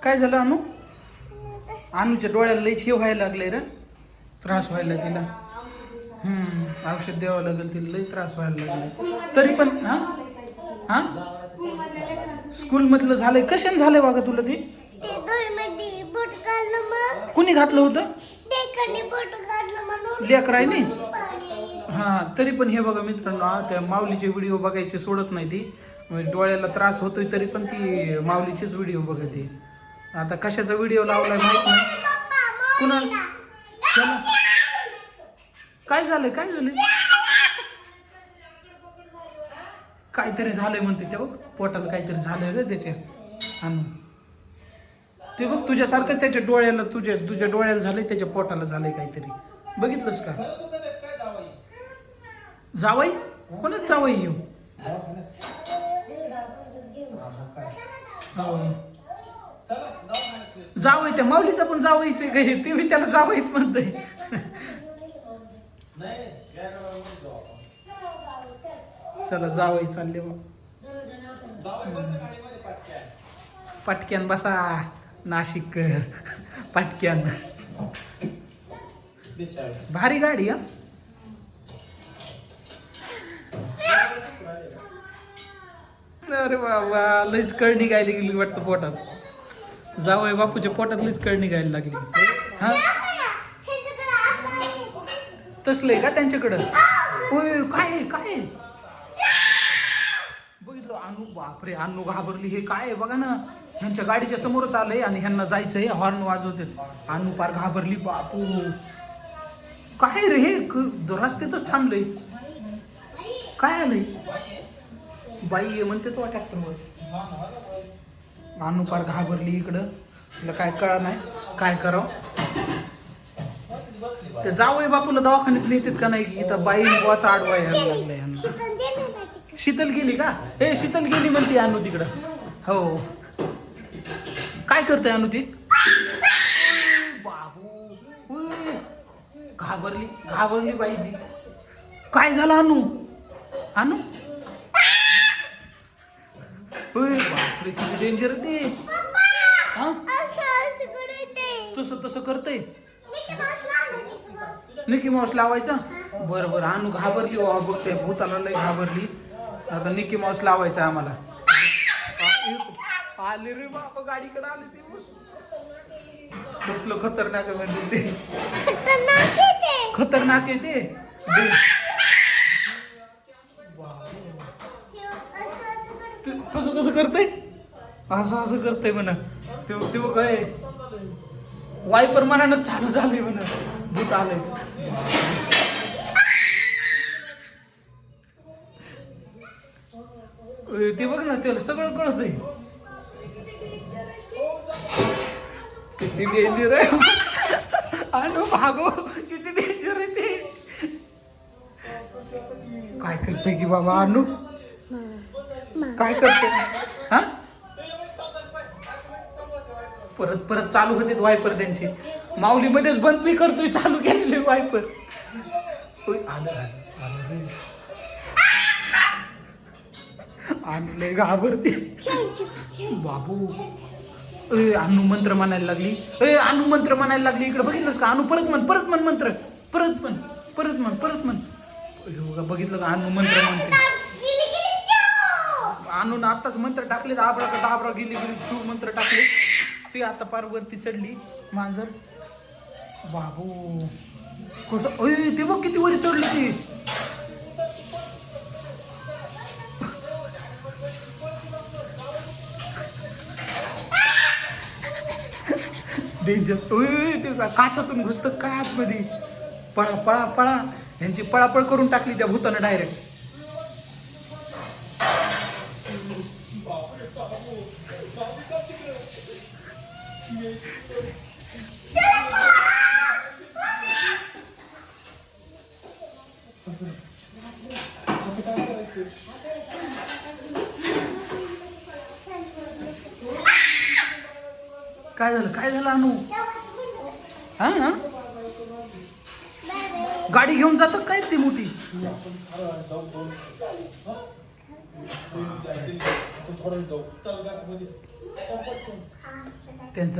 काय झालं अनु? अनुच्या डोळ्याला लईच हे व्हायला लागले रे, त्रास व्हायला तिला. औषध द्यावं लागेल तिला, लई त्रास व्हायला लागला. तरी पण हा हा स्कूल मधलं झालंय. कशाने झालंय बघा तुला ते? कुणी घातलं होतं? लेकरायने. हा तरी पण हे बघा मित्रांनो, त्या माऊलीचे व्हिडिओ बघायचे सोडत नाही ती. डोळ्याला त्रास होतोय तरी पण ती माऊलीचेच व्हिडिओ बघते. आता कशाचा व्हिडिओ लावलाय माहित नाही. कुणाला? चला. काय झालंय? काय झालंय? काहीतरी झालंय म्हणते ते बघ, पोटाला काहीतरी झालंय रे त्याच्या. आणू ते बघ तुझ्यासारखं त्याच्या डोळ्याला, तुझ्या डोळ्याला झालंय, त्याच्या पोटाला झालंय काहीतरी. बघितलंस का? जावई? कोणच जावई येऊ? जावई त्या माऊलीचा पण जावईच आहे, ते मी त्याला जावईच म्हणतोय. चला जावई चालले मग. पटक्यान बसा नाशिककर, पटक्यान. भारी गाडी हा. अरे बाबा लईच कळ निघायला गेली वाटतं पोटात. जावई बापूच्या पोटात लईच कळ निघायला लागली. हा तसलंय का त्यांच्याकडं? होय. काय काय बघितलं अनु? बापरे अनु घाबरली. हे काय बघा ना, ह्यांच्या गाडीच्या समोरच आलंय आणि ह्यांना जायचंय, हॉर्न वाजवते. अनु पार घाबरली. बापू काय रे हे, रस्त्यातच थांबलंय. काय आलंय? बाई म्हणते तो ट्रॅक्टरवर. अनु पार घाबरली. इकडं तिला काय कळा नाही काय करावं. ते जावई बापूला दवाखान्यात नेतात का नाही? इथं बाई बुवाचा आडवा यायला लागलाय ह्यांना. शीतल गेली का? हे शीतल गेली म्हणते अनु तिकडं. हो काय करते अनु ती? बाबू घाबरली. घाबरली बाई ती. काय झालं अनु? अनु बापरे किती डेंजर ते. तसं तसं करतय. निकी माऊस लावायचा. बरं बरं अनु घाबरली. बघते भूताला लय घाबरली. आता निकी माऊस लावायचा आम्हाला. आले रे बाबा, गाडीकडे आले ते. कसलं खतरनाक म्हणजे ते. खतरनाक आहे ते. कसं कसं करतय? असं असं करतय म्हणा. ते काय वायपर मनानं चालू झालंय म्हणा. भूत आलंय. ते बघ ना, त्याला सगळं कळतंय. किती डेंजर आहे अनु. भागो किती डेंजर आहे ते. काय करते की बाबा अनु? काय करते? हा परत परत चालू होते वायपर त्यांची. माऊली मध्येच बंद मी करतोय, चालू केलेले वायपर. आलं लय घाबरते बाबू. अनु मंत्र म्हणायला लागली. अनु मंत्र म्हणायला लागली. इकडे बघितलंस का? अनु परत म्हण, परत म्हण मंत्र. परत म्हण, परत म्हण, परत म्हण. बघितलं का? अनु मंत्र म्हणते. अनु आत्ताच मंत्र टाकले. आबरा का डाबरा गेली गेली शिव मंत्र टाकले. ती आता पार वरती चढली मांजर. बाबू कसं ते बघ किती वरी चढली ती. डेंजर. ते काचातून घुसत काय आतमध्ये. पळा पळा पळा. यांची पळापळ करून टाकली त्या भूतानं डायरेक्ट. काय झालं? काय झालं अनु? हा गाडी घेऊन जातात काय ती मोठी? त्यांचं